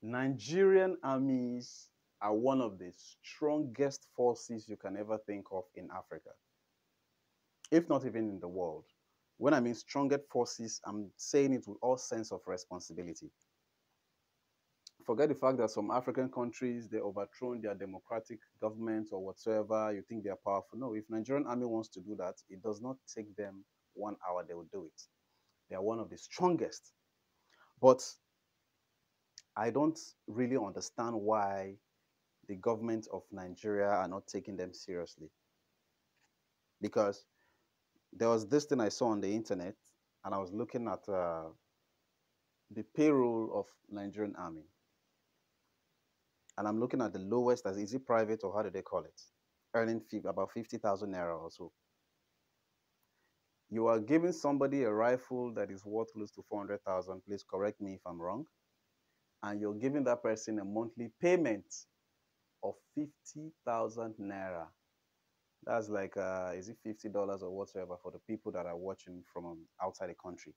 Nigerian armies are one of the strongest forces you can ever think of in Africa, if not even in the world. When I mean strongest forces, I'm saying it with all sense of responsibility. Forget the fact that some African countries, they overthrown their democratic governments or whatsoever, you think they're powerful. No, if Nigerian army wants to do that, it does not take them 1 hour, they will do it. They are one of the strongest. But I don't really understand why the government of Nigeria are not taking them seriously. Because there was this thing I saw on the internet, and I was looking at the payroll of Nigerian army, and I'm looking at the lowest, as is it private or how do they call it, earning about 50,000 naira or so. You are giving somebody a rifle that is worth close to 400,000. Please correct me if I'm wrong. And you're giving that person a monthly payment of 50,000 naira. That's like, is it $50 or whatsoever for the people that are watching from outside the country?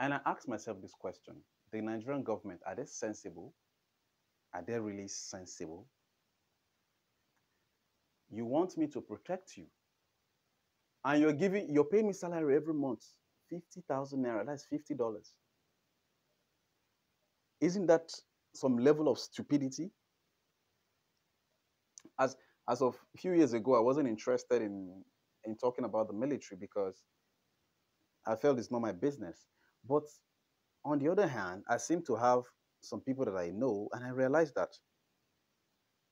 And I asked myself this question: the Nigerian government, are they sensible? Are they really sensible? You want me to protect you, and you're paying me salary every month, 50,000 naira. That's $50. Isn't that some level of stupidity? As of a few years ago, I wasn't interested in talking about the military because I felt it's not my business. But on the other hand, I seem to have some people that I know, and I realized that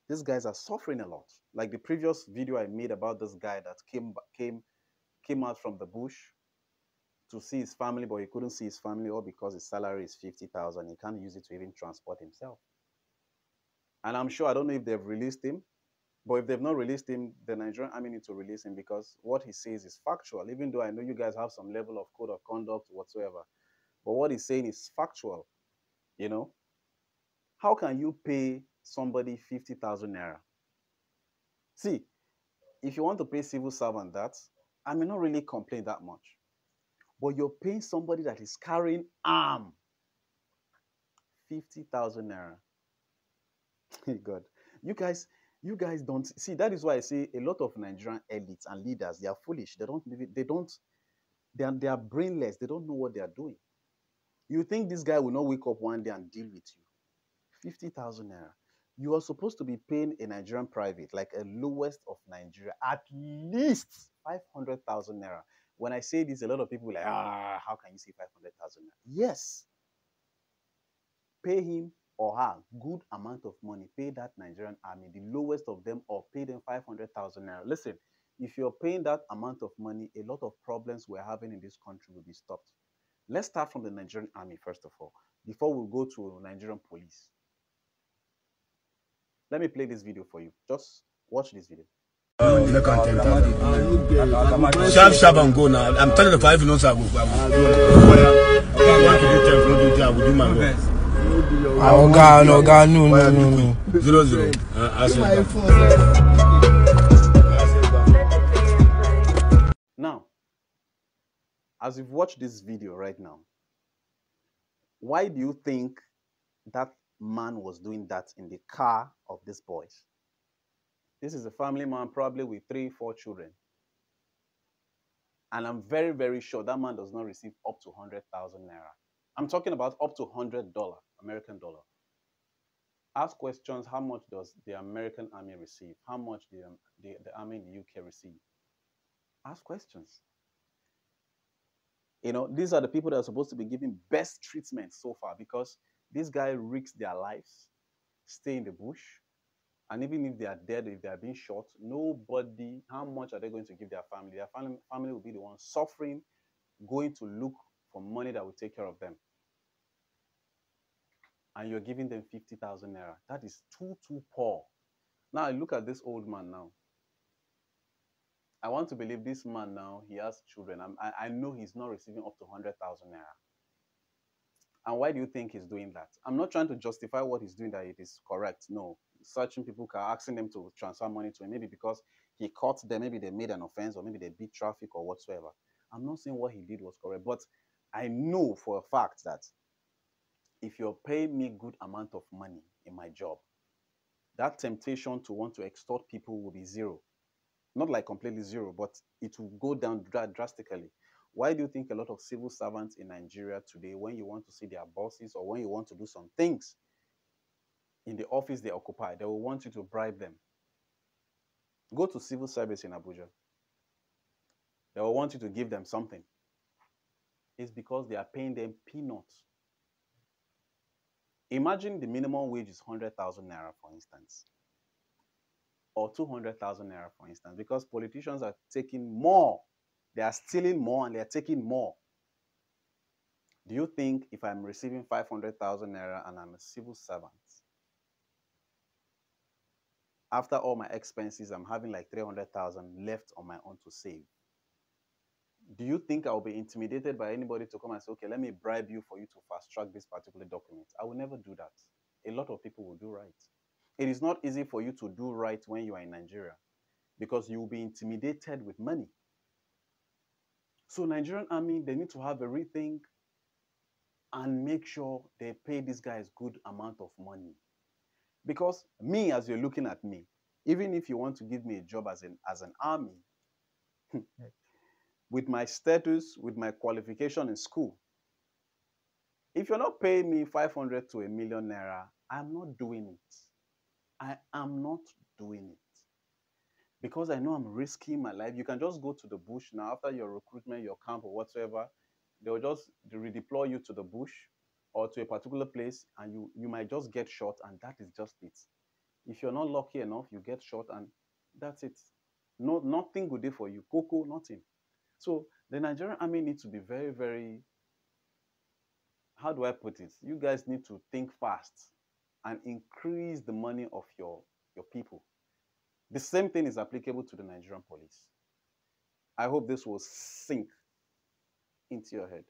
these guys are suffering a lot. Like the previous video I made about this guy that came out from the bush to see his family, but he couldn't see his family, all because his salary is 50,000. He can't use it to even transport himself. And I'm sure, I don't know if they've released him, but if they've not released him, the Nigerian army need to release him, because what he says is factual, even though I know you guys have some level of code of conduct whatsoever. But what he's saying is factual, you know? How can you pay somebody 50,000 naira? See, if you want to pay civil servant that, I may not really complain that much. But you're paying somebody that is carrying arm 50,000 naira. God, you guys don't see. That is why I say a lot of Nigerian elites and leaders, they are foolish. They are brainless. They don't know what they are doing. You think this guy will not wake up one day and deal with you? 50,000 naira. You are supposed to be paying a Nigerian private, like a lowest of Nigeria, at least 500,000 naira. When I say this, a lot of people are like, how can you say 500,000 naira? Yes. Pay him or her good amount of money. Pay that Nigerian army, the lowest of them, or pay them 500,000 naira. Listen, if you're paying that amount of money, a lot of problems we're having in this country will be stopped. Let's start from the Nigerian army, first of all, before we go to Nigerian police. Let me play this video for you. Just watch this video. Sharp, sharp and go now. I'm telling the 5 minutes I will do my best. Oh God, no, God, no. 0-0. Now, as you've watched this video right now, why do you think that man was doing that in the car of these boys? This is a family man, probably with 3-4 children. And I'm very, very sure that man does not receive up to 100,000 naira. I'm talking about up to $100, American dollar. Ask questions: how much does the American army receive? How much the army in the UK receive? Ask questions. You know, these are the people that are supposed to be giving best treatment so far, because this guy risks their lives, stay in the bush, and even if they are dead, if they are being shot, nobody, how much are they going to give their family? Their family will be the ones suffering, going to look for money that will take care of them. And you're giving them 50,000 naira. That is too poor. Now, look at this old man now. I want to believe this man now, he has children. I know he's not receiving up to 100,000 naira. And why do you think he's doing that? I'm not trying to justify what he's doing, that it is correct. No. Searching people, asking them to transfer money to him, maybe because he caught them, maybe they made an offense, or maybe they beat traffic or whatsoever. I'm not saying what he did was correct, but I know for a fact that if you're paying me good amount of money in my job, that temptation to want to extort people will be zero. Not like completely zero, but it will go down drastically. Why do you think a lot of civil servants in Nigeria today, when you want to see their bosses or when you want to do some things in the office they occupy, they will want you to bribe them? Go to civil service in Abuja. They will want you to give them something. It's because they are paying them peanuts. Imagine the minimum wage is 100,000 naira, for instance, or 200,000 naira, for instance, because politicians are taking more. They are stealing more and they are taking more. Do you think if I'm receiving 500,000 naira and I'm a civil servant, after all my expenses, I'm having like 300,000 left on my own to save? Do you think I'll be intimidated by anybody to come and say, okay, let me bribe you for you to fast track this particular document? I will never do that. A lot of people will do right. It is not easy for you to do right when you are in Nigeria because you will be intimidated with money. So Nigerian army, they need to have a rethink and make sure they pay these guys good amount of money. Because me, as you're looking at me, even if you want to give me a job as an army, with my status, with my qualification in school, if you're not paying me 500 to 1,000,000 naira, I'm not doing it. I am not doing it. Because I know I'm risking my life. You can just go to the bush now after your recruitment, your camp or whatsoever. They'll just redeploy you to the bush or to a particular place and you might just get shot and that is just it. If you're not lucky enough, you get shot and that's it. No, nothing good day for you. Coco, nothing. So the Nigerian army needs to be very, very, how do I put it? You guys need to think fast and increase the money of your people. The same thing is applicable to the Nigerian police. I hope this will sink into your head.